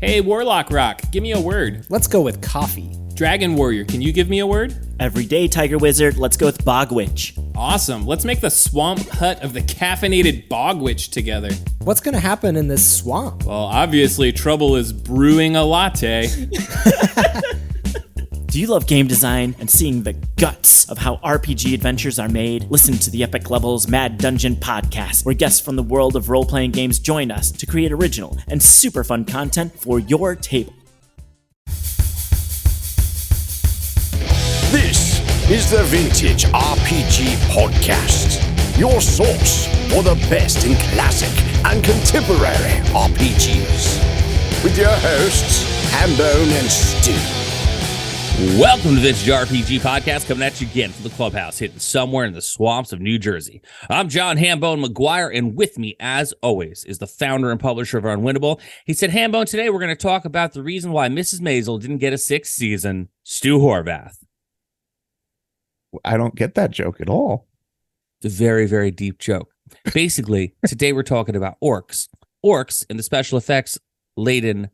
Hey, Warlock Rock, give me a word. Let's go with coffee. Dragon Warrior, can you give me a word? Everyday Tiger Wizard, let's go with Bog Witch. Awesome, let's make the swamp hut of the caffeinated Bog Witch together. What's gonna happen in this swamp? Well, obviously, trouble is brewing a latte. Do you love game design and seeing the guts of how RPG adventures are made? Listen to the Epic Levels Mad Dungeon podcast, where guests from the world of role-playing games join us to create original and super fun content for your table. This is the Vintage RPG Podcast, your source for the best in classic and contemporary RPGs. With your hosts, Hambone and Stu. Welcome to this RPG Podcast, coming at you again from the clubhouse, hidden somewhere in the swamps of New Jersey. I'm John Hambone McGuire, and with me, as always, is the founder and publisher of Unwinnable. He said, Hambone, today we're going to talk about the reason why Mrs. Maisel didn't get a sixth season, Stu Horvath. I don't get that joke at all. It's a very, very deep joke. Basically, today we're talking about Orcs. Orcs and the special effects laden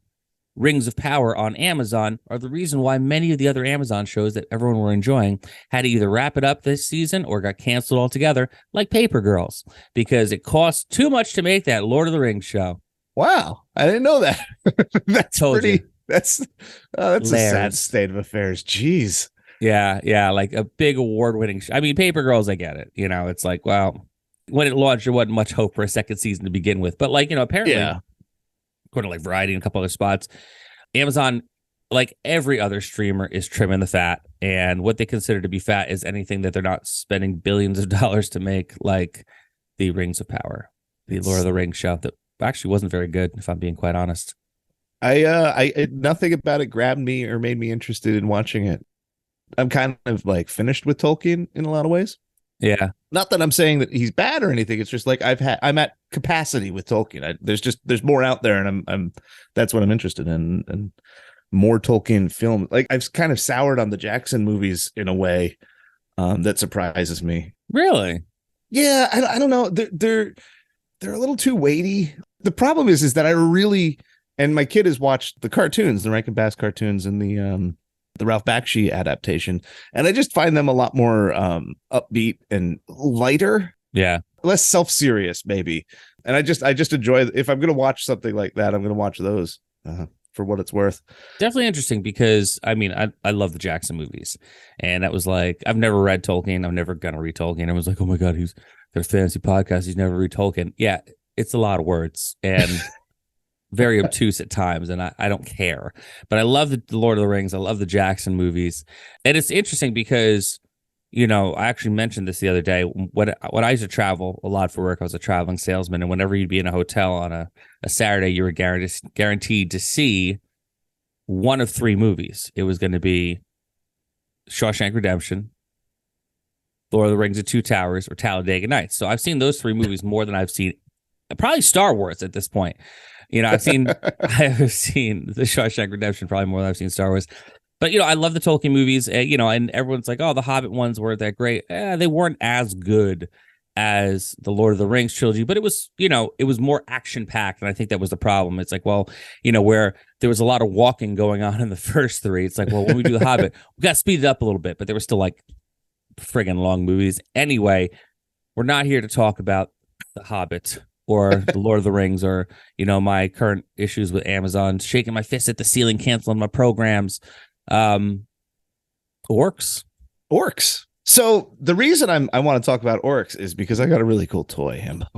Rings of Power on Amazon are the reason why many of the other Amazon shows that everyone were enjoying had to either wrap it up this season or got canceled altogether, like Paper Girls, because it cost too much to make that Lord of the Rings show. Wow, I didn't know that. That's Told pretty. you. That's a sad state of affairs. Jeez. Yeah, like a big award-winning show. I mean, Paper Girls, I get it. You know, it's like, well, when it launched, there wasn't much hope for a second season to begin with. But like, you know, apparently, according to like Variety and a couple other spots, Amazon, like every other streamer, is trimming the fat. And what they consider to be fat is anything that they're not spending billions of dollars to make, like the Rings of Power, the Lord of the Rings show that actually wasn't very good, if I'm being quite honest. I nothing about it grabbed me or made me interested in watching it. I'm kind of like finished with Tolkien in a lot of ways. Yeah. Not that I'm saying that he's bad or anything. It's just like I'm at capacity with Tolkien. There's more out there, and I'm that's what I'm interested in, and more Tolkien film. Like I've kind of soured on the Jackson movies in a way that surprises me. Really? Yeah, I don't know. They're a little too weighty. The problem is that I really, and my kid has watched the cartoons, the Rankin Bass cartoons, and the Ralph Bakshi adaptation, and I just find them a lot more upbeat and lighter, less self-serious maybe. And I just enjoy, if I'm gonna watch something like that, I'm gonna watch those for what it's worth. Definitely interesting, because I mean, I love the Jackson movies, and that was like, I've never read Tolkien, I'm never gonna read Tolkien. I was like, oh my god, he's their fantasy podcast, he's never read Tolkien. Yeah, it's a lot of words and very obtuse at times, and I don't care. But I love the Lord of the Rings. I love the Jackson movies. And it's interesting because, you know, I actually mentioned this the other day. When I used to travel a lot for work, I was a traveling salesman, and whenever you'd be in a hotel on a Saturday, you were guaranteed to see one of three movies. It was going to be Shawshank Redemption, Lord of the Rings and Two Towers, or Talladega Nights. So I've seen those three movies more than I've seen probably Star Wars at this point. You know, I have seen the Shawshank Redemption probably more than I've seen Star Wars. But, you know, I love the Tolkien movies, you know, and everyone's like, oh, the Hobbit ones weren't that great. They weren't as good as the Lord of the Rings trilogy, but it was, you know, it was more action packed. And I think that was the problem. It's like, well, you know, where there was a lot of walking going on in the first three. It's like, well, when we do the Hobbit, we got to speed it up a little bit, but they were still like friggin' long movies. Anyway, we're not here to talk about the Hobbit or the Lord of the Rings, or, you know, my current issues with Amazon, shaking my fist at the ceiling, canceling my programs. Orcs. So the reason I want to talk about Orcs is because I got a really cool toy, Himbo.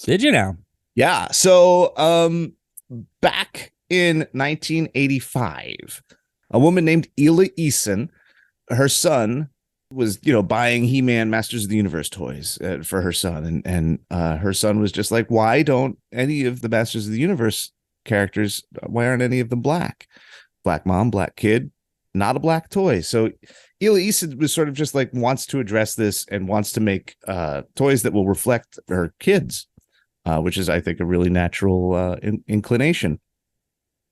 Did you now? Yeah. So back in 1985, a woman named Eason, her son, was, you know, buying HeMan Masters of the Universe toys for her son, and her son was just like, why don't any of the Masters of the Universe characters, why aren't any of them black mom, black kid, not a black toy? So Eason was sort of just like, wants to address this and wants to make toys that will reflect her kids, which is, I think, a really natural inclination.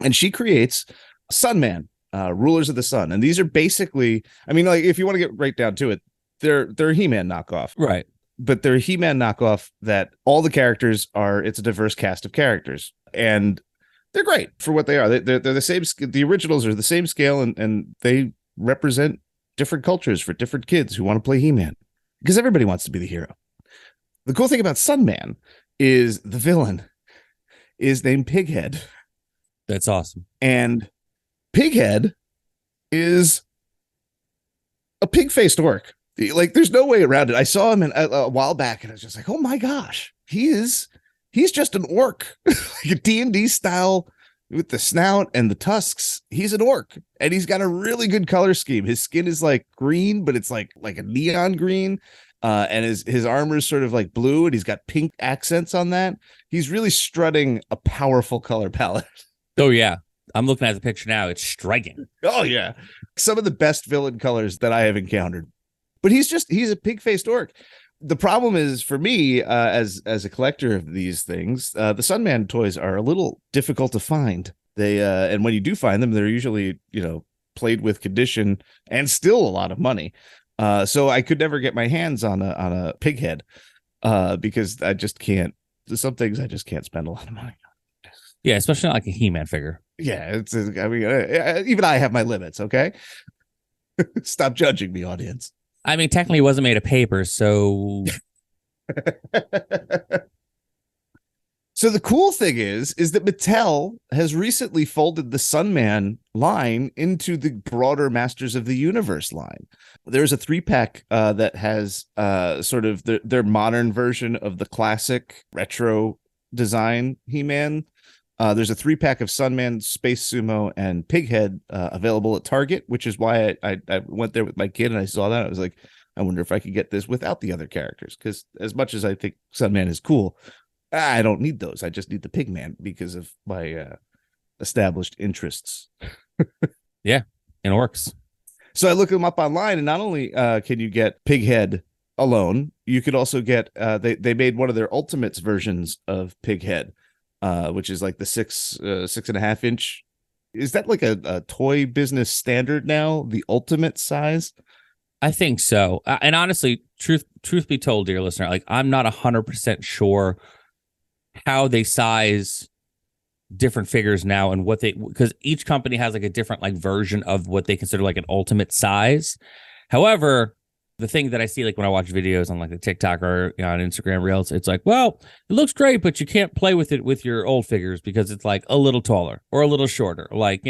And she creates Sunman, Rulers of the Sun. And these are basically, I mean, like, if you want to get right down to it, they're a HeMan knockoff. Right. But they're a HeMan knockoff that all the characters are, it's a diverse cast of characters. And they're great for what they are. They're the same. The originals are the same scale, and they represent different cultures for different kids who want to play He-Man, because everybody wants to be the hero. The cool thing about Sunman is the villain is named Pighead. That's awesome. And Pighead is a pig-faced orc. Like, there's no way around it. I saw him a while back, and I was just like, oh my gosh, he's just an orc. Like a D&D style with the snout and the tusks. He's an orc, and he's got a really good color scheme. His skin is like green, but it's like a neon green. And his armor is sort of like blue, and he's got pink accents on that. He's really strutting a powerful color palette. Oh, yeah. I'm looking at the picture now. It's striking. Oh, yeah. Some of the best villain colors that I have encountered. But he's a pig-faced orc. The problem is, for me, as a collector of these things, the Sunman toys are a little difficult to find. They and when you do find them, they're usually, played with condition and still a lot of money. So I could never get my hands on a Pighead because I just can't. Some things I just can't spend a lot of money on. Yeah, especially not like a He-Man figure. Yeah, even I have my limits. Okay, stop judging me, audience. I mean, technically, it wasn't made of paper, so. So the cool thing is that Mattel has recently folded the Sunman line into the broader Masters of the Universe line. There's a 3-pack that has sort of their modern version of the classic retro design He-Man. There's a 3-pack of Sunman, Space Sumo, and Pighead available at Target, which is why I went there with my kid and I saw that. I was like, I wonder if I could get this without the other characters, because as much as I think Sunman is cool, I don't need those. I just need the Pigman because of my established interests. Yeah, and Orcs. So I look them up online, and not only can you get Pighead alone, you could also get they made one of their Ultimates versions of Pighead, which is like the 6.5 inch. Is that like a toy business standard now? The ultimate size? I think so. And honestly, truth be told, dear listener, like, I'm not 100% sure how they size different figures now and because each company has like a different like version of what they consider like an ultimate size. However, the thing that I see, like when I watch videos on like the TikTok or on Instagram Reels, it's like, well, it looks great, but you can't play with it with your old figures because it's like a little taller or a little shorter. Like,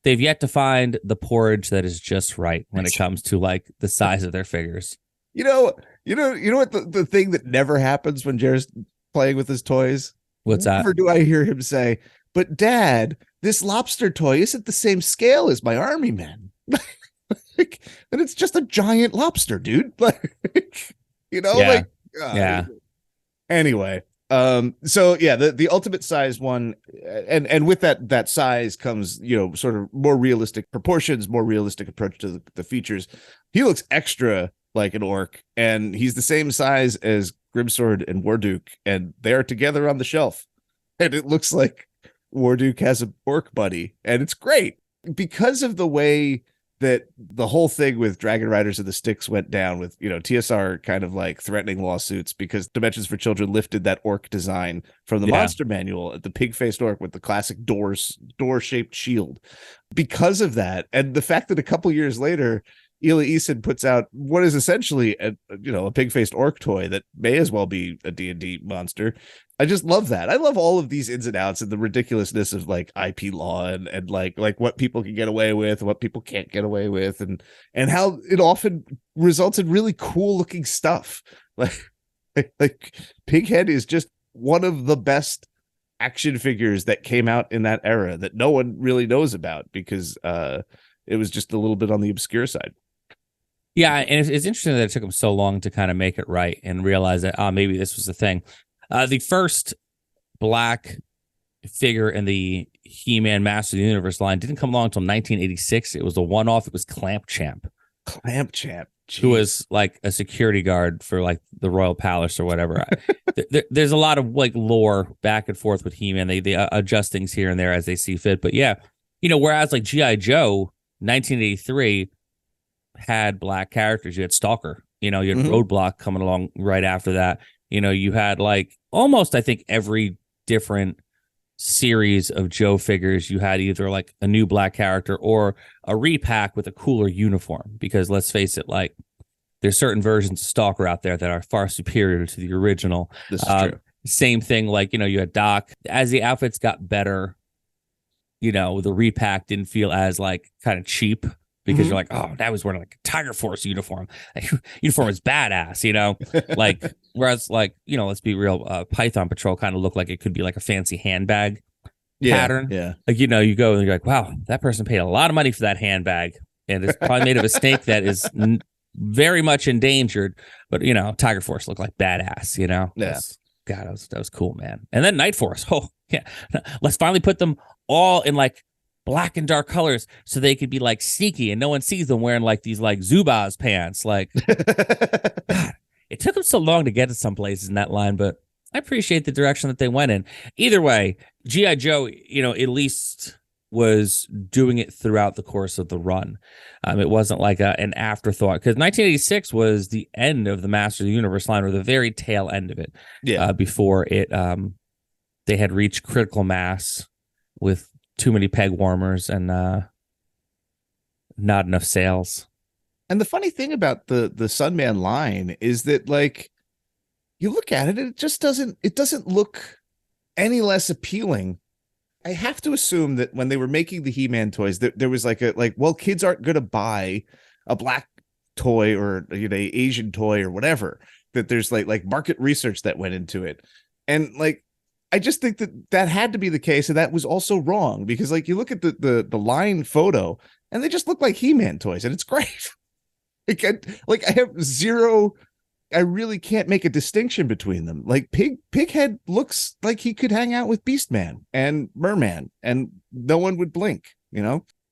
they've yet to find the porridge that is just right when it comes to like the size of their figures. You know what the thing that never happens when Jared's playing with his toys? What's that? Never do I hear him say, but Dad, this lobster toy isn't the same scale as my army men. And it's just a giant lobster, dude. Yeah. Yeah. Anyway, so yeah, the ultimate size one, and with that size comes, sort of more realistic proportions, more realistic approach to the features. He looks extra like an orc, and he's the same size as Grimsword and Warduke, and they're together on the shelf, and it looks like Warduke has an orc buddy, and it's great because of the way that the whole thing with Dragon Riders of the Styx went down, with TSR kind of like threatening lawsuits because Dimensions for Children lifted that orc design from the monster manual at the pig-faced orc with the classic door-shaped shield. Because of that, and the fact that a couple years later Eason puts out what is essentially a pig-faced orc toy that may as well be a D&D monster. I just love that. I love all of these ins and outs and the ridiculousness of like IP law and like what people can get away with, what people can't get away with, and how it often results in really cool looking stuff. Like Pighead is just one of the best action figures that came out in that era that no one really knows about because it was just a little bit on the obscure side. Yeah, and it's interesting that it took them so long to kind of make it right and realize that maybe this was the thing. The first black figure in the He-Man Master of the Universe line didn't come along until 1986. It was a one-off. It was Clamp Champ. Who was like a security guard for like the Royal Palace or whatever. There's a lot of like lore back and forth with He-Man. They adjust things here and there as they see fit. But yeah, whereas like G.I. Joe 1983 had black characters. You had Stalker, you had Roadblock coming along right after that. You had like almost, I think, every different series of Joe figures, you had either like a new black character or a repack with a cooler uniform. Because let's face it, like there's certain versions of Stalker out there that are far superior to the original. This is true. Same thing, like, you had Doc. As the outfits got better, the repack didn't feel as like kind of cheap, because you're like, oh, that was wearing like a Tiger Force uniform. Uniform is badass, like, whereas like, let's be real, Python Patrol kind of looked like it could be like a fancy handbag pattern. Yeah. Like, you go and you're like, wow, that person paid a lot of money for that handbag. And it's probably made of a snake that is very much endangered. But, Tiger Force looked like badass, Yeah. God, that was cool, man. And then Night Force. Oh, yeah. Let's finally put them all in like black and dark colors so they could be like sneaky and no one sees them wearing like these like Zubaz pants. Like, God, it took them so long to get to some places in that line, but I appreciate the direction that they went in. Either way, G.I. Joe, at least was doing it throughout the course of the run. It wasn't like an afterthought, because 1986 was the end of the Master of the Universe line, or the very tail end of it. Yeah. Before it, they had reached critical mass with too many peg warmers and not enough sales. And the funny thing about the Sunman line is that, like, you look at it, it just doesn't look any less appealing. I have to assume that when they were making the He-Man toys, there was well, kids aren't going to buy a black toy or Asian toy or whatever. That there's like market research that went into it, and like I just think that had to be the case, and that was also wrong, because like you look at the line photo and they just look like He-Man toys, and it's great. I have zero. I really can't make a distinction between them. Like Pighead looks like he could hang out with Beastman and Merman, and no one would blink,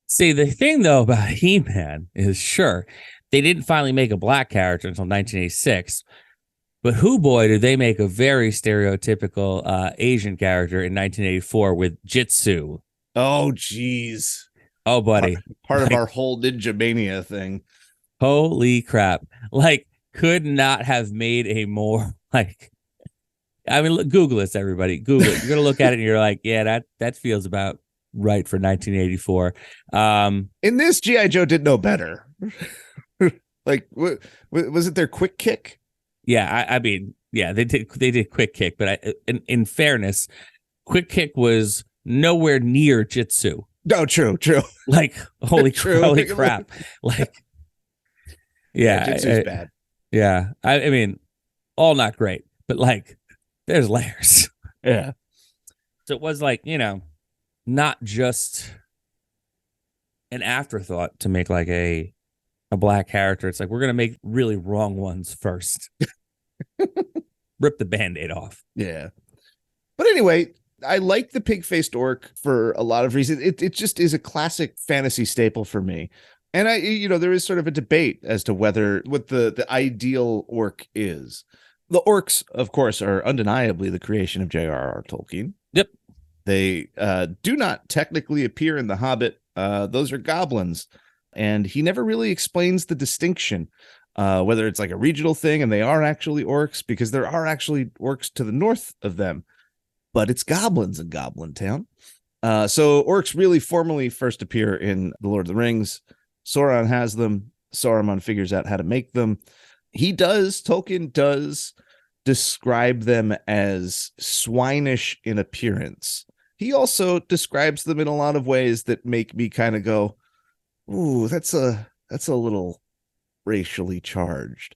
See, the thing though about He-Man is, sure, they didn't finally make a black character until 1986, but boy, did they make a very stereotypical Asian character in 1984 with Jitsu. Oh, geez. Oh, buddy. Part of our whole Ninja Mania thing. Holy crap. Like, could not have made a more, like, I mean, look, Google this, everybody. Google it. You're going to look at it and you're like, yeah, that feels about right for 1984. In this, G.I. Joe did no better. Like, was it their Quick Kick? Yeah, I mean, yeah, they did Quick Kick, but in fairness, Quick Kick was nowhere near Jitsu. No, true. Like, holy crap. Like, yeah, Jitsu's bad. Yeah, I mean, all not great, but like, there's layers. Yeah. So it was like, not just an afterthought to make like a black character. It's like, we're gonna make really wrong ones first. Rip the Band-Aid off. Yeah. But anyway, I like the pig-faced orc for a lot of reasons. It just is a classic fantasy staple for me. And there is sort of a debate as to what the ideal orc is. The orcs, of course, are undeniably the creation of J.R.R. Tolkien. Yep. They do not technically appear in The Hobbit. Those are goblins. And he never really explains the distinction, whether it's like a regional thing and they are actually orcs, because there are actually orcs to the north of them. But it's goblins in Goblin Town. So orcs really formally first appear in The Lord of the Rings. Sauron has them. Saruman figures out how to make them. Tolkien does describe them as swinish in appearance. He also describes them in a lot of ways that make me kind of go, ooh, that's a little racially charged.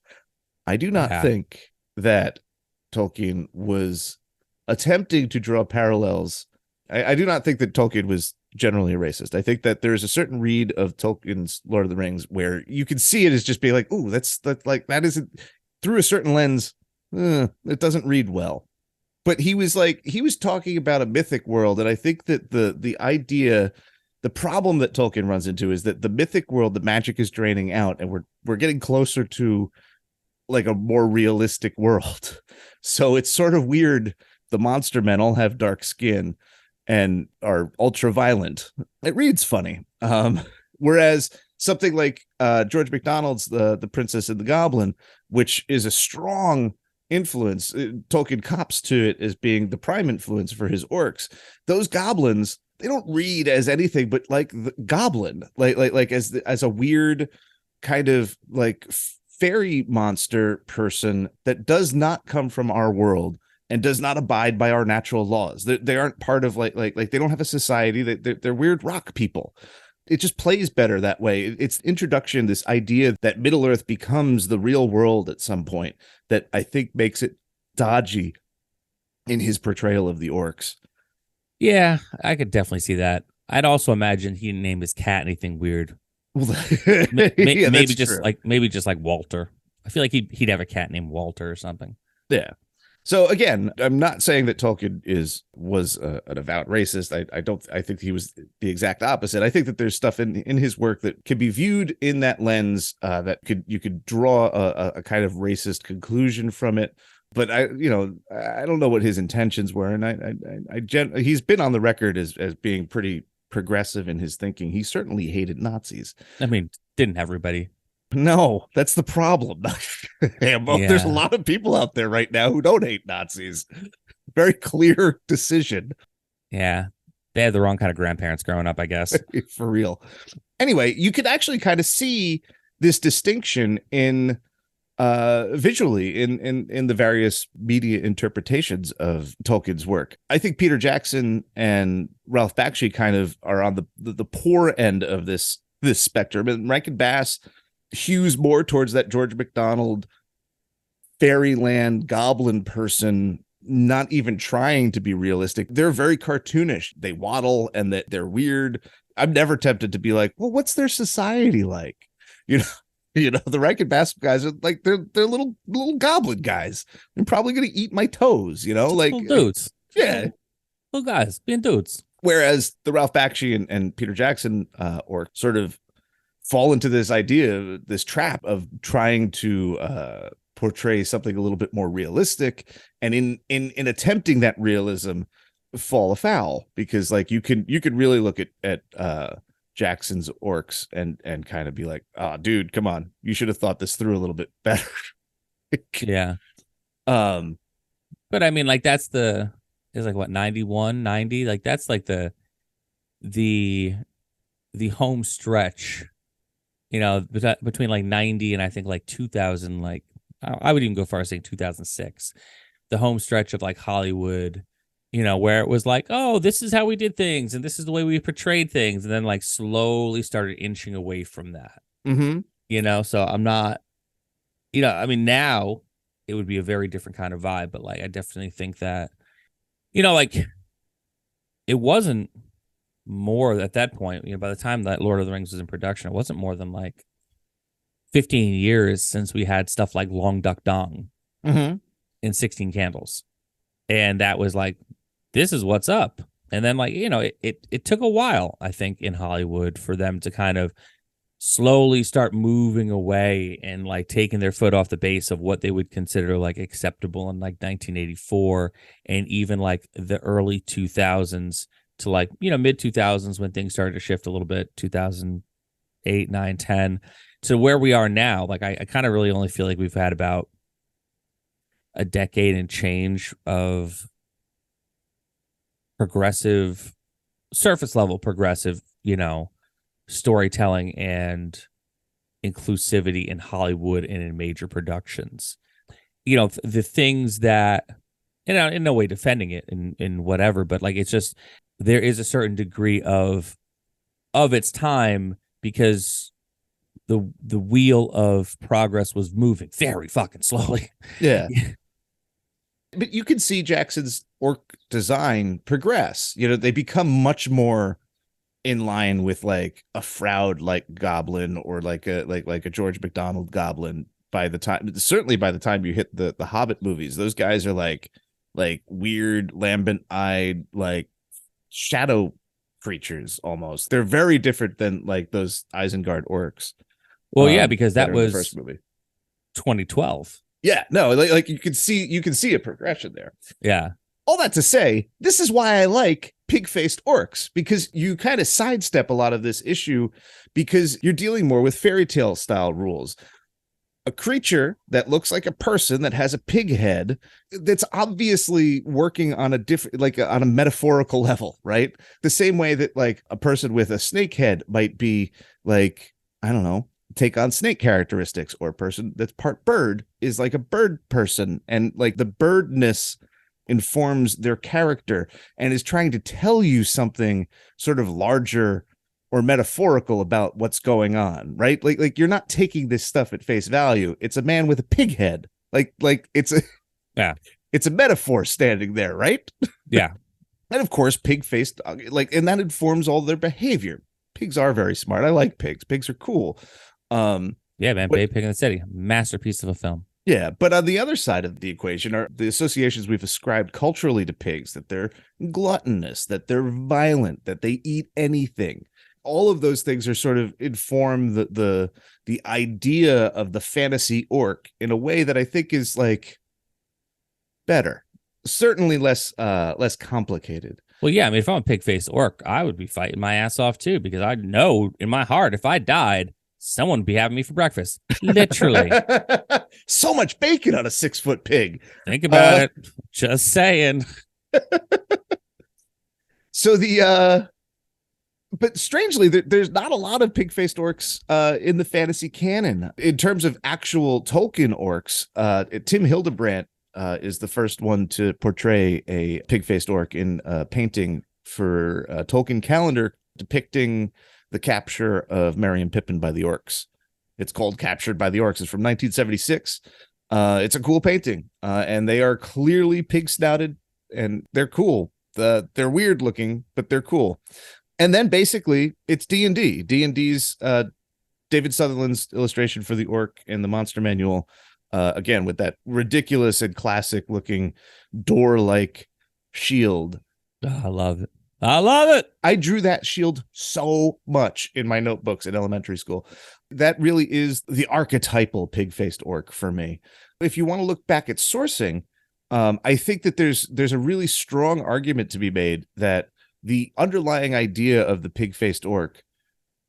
I do not think that Tolkien was attempting to draw parallels. I do not think that Tolkien was generally a racist. I think that there's a certain read of Tolkien's Lord of the Rings where you can see it as just being like, ooh, that isn't, through a certain lens, it doesn't read well. But he was talking about a mythic world, and I think that the idea, the problem that Tolkien runs into is that the mythic world, the magic is draining out, and we're getting closer to like a more realistic world. So it's sort of weird. The monster men all have dark skin and are ultra violent. It reads funny. Whereas something like George MacDonald's The Princess and the Goblin, which is a strong influence. Tolkien cops to it as being the prime influence for his orcs. Those goblins, they don't read as anything but like the goblin, like as a weird kind of like fairy monster person that does not come from our world and does not abide by our natural laws. They aren't part of like they don't have a society. They're weird rock people. It just plays better that way. It's introduction, this idea that Middle Earth becomes the real world at some point, that I think makes it dodgy in his portrayal of the orcs. Yeah, I could definitely see that. I'd also imagine he didn't name his cat anything weird. Yeah, maybe just true. like Walter. I feel like he'd have a cat named Walter or something. Yeah. So again, I'm not saying that Tolkien was an avowed racist. I think he was the exact opposite. I think that there's stuff in his work that can be viewed in that lens, that you could draw a kind of racist conclusion from it. But I don't know what his intentions were, and he's been on the record as being pretty progressive in his thinking. He certainly hated Nazis. I mean, didn't everybody? No, that's the problem. Hambo. Yeah. There's a lot of people out there right now who don't hate Nazis. Very clear decision. Yeah, they had the wrong kind of grandparents growing up, I guess. For real. Anyway, you could actually kind of see this distinction in visually in the various media interpretations of Tolkien's work. I think Peter Jackson and Ralph Bakshi kind of are on the poor end of this spectrum, and Rankin Bass hews more towards that George MacDonald fairyland goblin person, not even trying to be realistic. They're very cartoonish. They waddle and that they're weird. I'm never tempted to be like, well, what's their society like? The Rankin Bass guys are like they're little goblin guys. They're probably gonna eat my toes, like Little dudes. Yeah. Little guys being dudes. Whereas the Ralph Bakshi and Peter Jackson or sort of fall into this idea, this trap of trying to portray something a little bit more realistic, and in attempting that realism, fall afoul, because like you can really look at Jackson's orcs and kind of be like, oh, dude, come on, you should have thought this through a little bit better. Yeah. But I mean, like it's like what, 91, 90? Like that's like the home stretch, between like 90 and I think like 2000, like I would even go far as saying 2006, the home stretch of like Hollywood, where it was like, oh, this is how we did things and this is the way we portrayed things, and then like slowly started inching away from that. Mm-hmm. So I'm not, I mean, now it would be a very different kind of vibe, but like I definitely think that, like it wasn't more at that point, by the time that Lord of the Rings was in production, it wasn't more than like 15 years since we had stuff like Long Duck Dong and 16 Candles. And that was like, this is what's up. And then like, it took a while, I think, in Hollywood for them to kind of slowly start moving away and like taking their foot off the base of what they would consider like acceptable in like 1984 and even like the early 2000s to like, mid 2000s when things started to shift a little bit, 2008, 9, 10 to where we are now. Like I kind of really only feel like we've had about a decade and change of progressive, surface level progressive, storytelling and inclusivity in Hollywood and in major productions. The things that, in no way defending it in whatever, but like, it's just, there is a certain degree of its time because the wheel of progress was moving very fucking slowly. Yeah. But you can see Jackson's orc design progress. They become much more in line with like a Froud like goblin or like a George MacDonald goblin by the time you hit the Hobbit movies. Those guys are like weird lambent eyed like shadow creatures almost. They're very different than like those Isengard orcs. Well, yeah, because that was the first movie, 2012. Yeah, no, like you can see a progression there. Yeah. All that to say, this is why I like pig-faced orcs, because you kind of sidestep a lot of this issue because you're dealing more with fairy tale style rules. a creature that looks like a person that has a pig head that's obviously working on a different, like on a metaphorical level, right? The same way that like a person with a snake head might be like, I don't know, take on snake characteristics, or a person that's part bird is like a bird person, and like the birdness informs their character and is trying to tell you something sort of larger or metaphorical about what's going on, right? Like you're not taking this stuff at face value. It's a man with a pig head. Like it's a metaphor standing there, right? Yeah. And of course, pig-faced, like, and that informs all their behavior. Pigs are very smart. I like pigs. Pigs are cool. Yeah, man. Babe Pig in the City, masterpiece of a film. Yeah, but on the other side of the equation are the associations we've ascribed culturally to pigs, that they're gluttonous, that they're violent, that they eat anything. All of those things are sort of inform the idea of the fantasy orc in a way that I think is like better, certainly less complicated. Well, yeah, I mean, if I'm a pig-faced orc, I would be fighting my ass off too, because I know in my heart, if I died, someone would be having me for breakfast. Literally. So much bacon on a 6-foot pig. Think about it. Just saying. So but strangely, there's not a lot of pig-faced orcs in the fantasy canon. In terms of actual Tolkien orcs, Tim Hildebrandt is the first one to portray a pig-faced orc in a painting for a Tolkien calendar depicting the capture of Merry and Pippin by the Orcs. It's called Captured by the Orcs. It's from 1976. It's a cool painting, and they are clearly pig-snouted, and they're cool. They're weird looking, but they're cool. And then basically it's D&D. D&D's David Sutherland's illustration for the orc in the Monster Manual, again, with that ridiculous and classic looking door-like shield. Oh, I love it. I love it. I drew that shield so much in my notebooks in elementary school. That really is the archetypal pig-faced orc for me. If you want to look back at sourcing, I think that there's a really strong argument to be made that the underlying idea of the pig-faced orc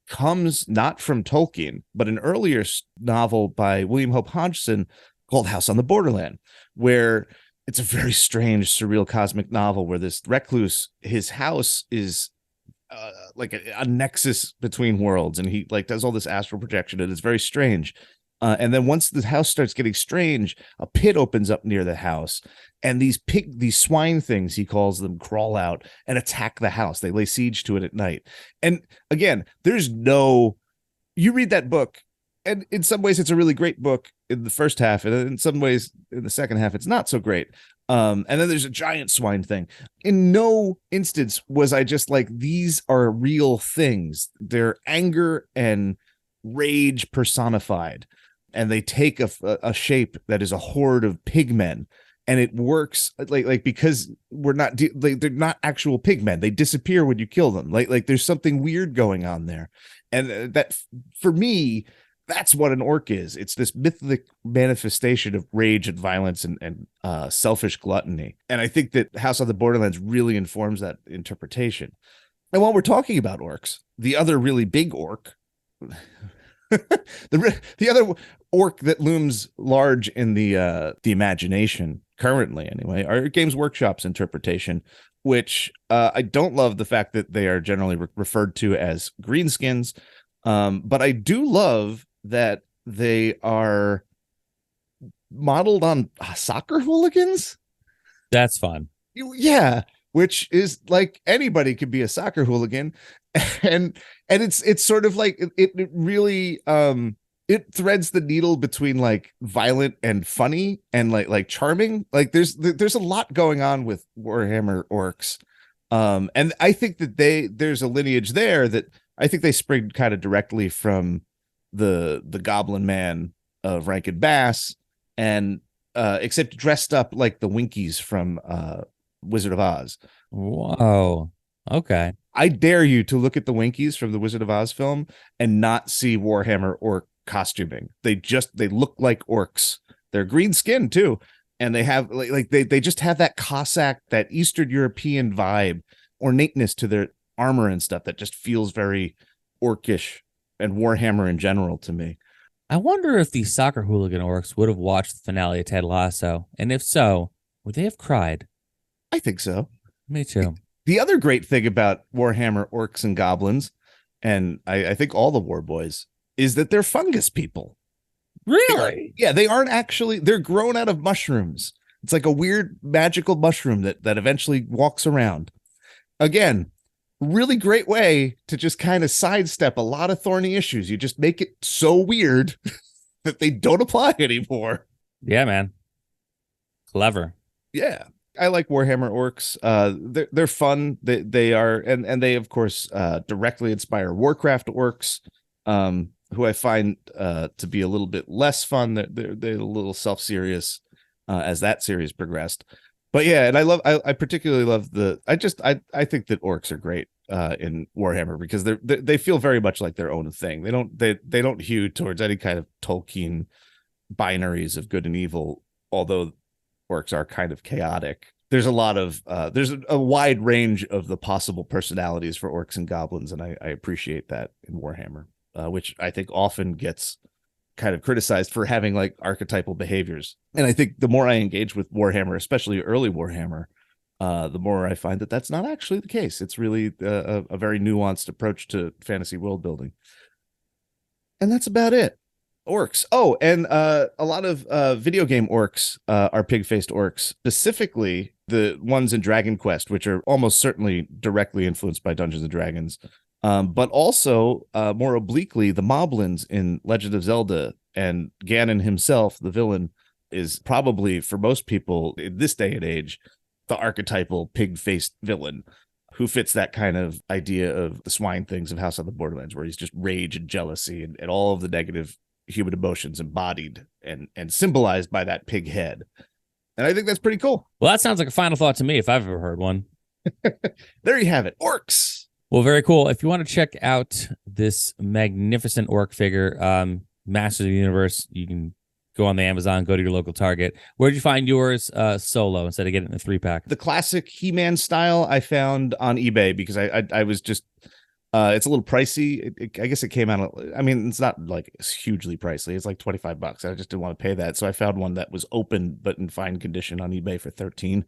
comes not from Tolkien, but an earlier novel by William Hope Hodgson called House on the Borderland, where it's a very strange, surreal cosmic novel where this recluse, his house is like a nexus between worlds, and he like does all this astral projection, and it's very strange. And then once the house starts getting strange, a pit opens up near the house, and these swine-things, he calls them, crawl out and attack the house. They lay siege to it at night. And again, you read that book, and in some ways it's a really great book in the first half, and in some ways in the second half it's not so great. And then there's a giant swine thing. In no instance was I just like, these are real things. They're anger and rage personified. And they take a shape that is a horde of pigmen, and it works like because we're not they're not actual pigmen. They disappear when you kill them. Like there's something weird going on there, and that for me, that's what an orc is. It's this mythic manifestation of rage and violence and selfish gluttony. And I think that House on the Borderlands really informs that interpretation. And while we're talking about orcs, the other really big orc. the other orc that looms large in the imagination currently, anyway, are Games Workshop's interpretation, which I don't love the fact that they are generally referred to as greenskins, but I do love that they are modeled on soccer hooligans. That's fun. Yeah, which is like anybody could be a soccer hooligan. And it's sort of like it really it threads the needle between like violent and funny and like charming. Like there's a lot going on with Warhammer orcs, and I think that there's a lineage there that I think they spring kind of directly from the Goblin Man of Rankin Bass, and except dressed up like the Winkies from Wizard of Oz. Whoa. Okay. I dare you to look at the Winkies from the Wizard of Oz film and not see Warhammer orc costuming. They look like orcs. They're green skinned too, and they have they just have that Cossack, that Eastern European vibe, ornateness to their armor and stuff that just feels very orcish and Warhammer in general to me. I wonder if the soccer hooligan orcs would have watched the finale of Ted Lasso, and if so, would they have cried? I think so. Me too. The other great thing about Warhammer Orcs and Goblins, and I think all the War Boys, is that they're fungus people. Really? Yeah, they aren't actually, they're grown out of mushrooms. It's like a weird magical mushroom that eventually walks around. Again, really great way to just kind of sidestep a lot of thorny issues. You just make it so weird that they don't apply anymore. Yeah, man. Clever. Yeah. I like Warhammer Orcs. They're fun. They are, and they of course directly inspire Warcraft Orcs, who I find to be a little bit less fun. They're a little self-serious as that series progressed. But yeah, and I particularly love I think that orcs are great in Warhammer because they feel very much like their own thing. They don't hew towards any kind of Tolkien binaries of good and evil, although orcs are kind of chaotic. There's a lot of there's a wide range of the possible personalities for orcs and goblins, and I appreciate that in Warhammer, which I think often gets kind of criticized for having like archetypal behaviors. And I think the more I engage with Warhammer, especially early Warhammer, the more I find that that's not actually the case. It's really a very nuanced approach to fantasy world building. And that's about it. Orcs. Oh, and a lot of video game orcs are pig-faced orcs, specifically the ones in Dragon Quest, which are almost certainly directly influenced by Dungeons and Dragons. But also, more obliquely, the Moblins in Legend of Zelda, and Ganon himself, the villain, is probably, for most people in this day and age, the archetypal pig-faced villain who fits that kind of idea of the swine-things of House on the Borderlands, where he's just rage and jealousy and all of the negative human emotions embodied and symbolized by that pig head. And I think that's pretty cool. Well, that sounds like a final thought to me if I've ever heard one. There you have it. Orcs. Well, very cool. If you want to check out this magnificent orc figure, Masters of the Universe, you can go on the Amazon, go to your local Target. Where'd you find yours solo instead of getting it in a 3-pack? The classic HeMan style I found on eBay because I was just, it's a little pricey. I guess it came out, I mean, it's not like it's hugely pricey. It's like $25. I just didn't want to pay that. So I found one that was open, but in fine condition on eBay for $13.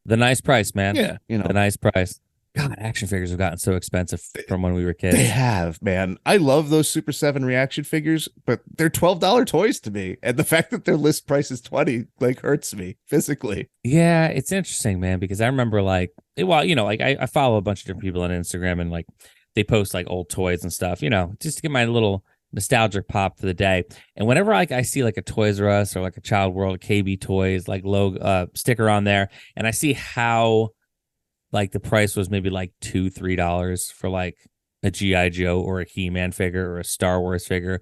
The nice price, man. Yeah. You know, the nice price. God, action figures have gotten so expensive from when we were kids. They have, man. I love those Super 7 reaction figures, but they're $12 toys to me. And the fact that their list price is $20 like hurts me physically. Yeah, it's interesting, man, because I remember like, well, you know, like I follow a bunch of different people on Instagram and like they post like old toys and stuff, you know, just to get my little nostalgic pop for the day. And whenever like I see like a Toys R Us or like a Child World, KB Toys, like logo sticker on there, and I see how like the price was maybe like $2-3 for like a G.I. Joe or a He-Man figure or a Star Wars figure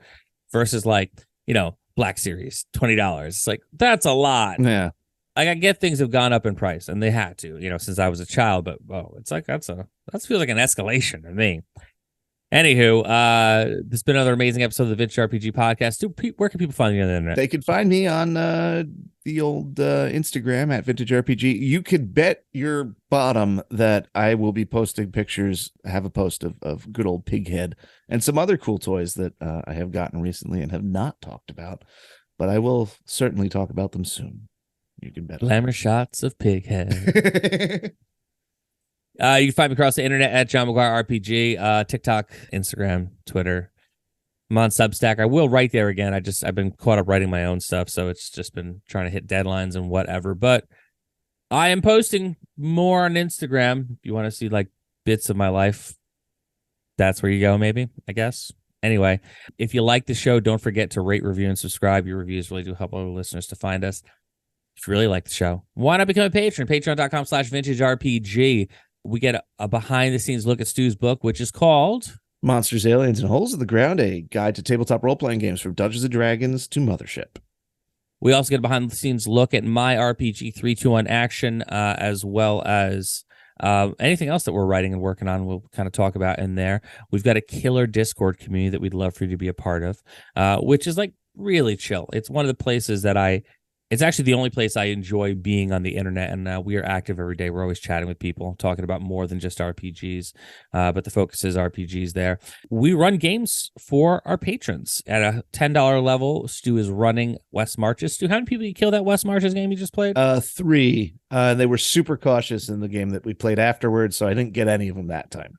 versus like, you know, Black Series, $20. It's like, that's a lot. Yeah. Like I get things have gone up in price and they had to, you know, since I was a child, but it's like, that feels like an escalation to me. Anywho, this has been another amazing episode of the Vintage RPG Podcast. Dude, where can people find you on the internet? They can find me on the old Instagram at Vintage RPG. You could bet your bottom that I will be posting pictures, have a post of good old Pighead and some other cool toys that I have gotten recently and have not talked about, but I will certainly talk about them soon. You can bet. Glamour shots of Pighead. You can find me across the internet at John McGuire RPG, TikTok, Instagram, Twitter. I'm on Substack. I will write there again. I've been caught up writing my own stuff, so it's just been trying to hit deadlines and whatever. But I am posting more on Instagram. If you want to see like bits of my life, that's where you go, maybe, I guess. Anyway, if you like the show, don't forget to rate, review, and subscribe. Your reviews really do help other listeners to find us. If you really like the show, why not become a patron? Patreon.com/vintagerpg. We get a behind-the-scenes look at Stu's book, which is called Monsters, Aliens, and Holes in the Ground, a guide to tabletop role-playing games from Dungeons & Dragons to Mothership. We also get a behind-the-scenes look at my RPG 321 action, as well as anything else that we're writing and working on. We'll kind of talk about in there. We've got a killer Discord community that we'd love for you to be a part of, which is like really chill. It's one of the places that I It's actually the only place I enjoy being on the internet, and we are active every day. We're always chatting with people, talking about more than just RPGs, but the focus is RPGs there. We run games for our patrons. At a $10 level, Stu is running West Marches. Stu, how many people you killed that West Marches game you just played? 3. They were super cautious in the game that we played afterwards, so I didn't get any of them that time.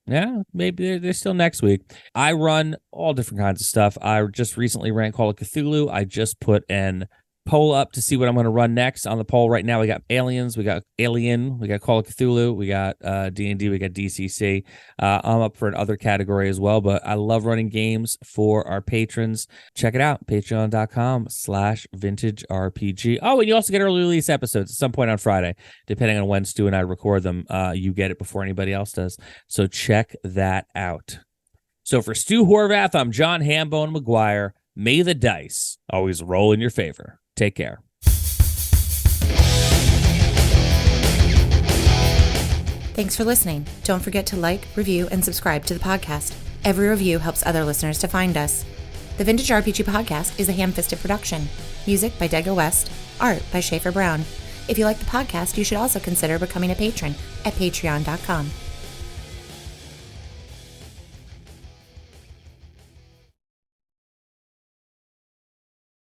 Yeah, maybe they're still next week. I run all different kinds of stuff. I just recently ran Call of Cthulhu. I just put an poll up to see what I'm going to run next. On the poll right now, we got Aliens, we got Alien, we got Call of Cthulhu, we got D&D, we got DCC. I'm up for another category as well, but I love running games for our patrons. Check it out, patreon.com/vintagerpg. Oh, and you also get early release episodes at some point on Friday, depending on when Stu and I record them. You get it before anybody else does. So check that out. So for Stu Horvath, I'm John Hambone McGuire. May the dice always roll in your favor. Take care. Thanks for listening. Don't forget to like, review, and subscribe to the podcast. Every review helps other listeners to find us. The Vintage RPG Podcast is a ham-fisted production. Music by Dega West. Art by Schaefer Brown. If you like the podcast, you should also consider becoming a patron at patreon.com.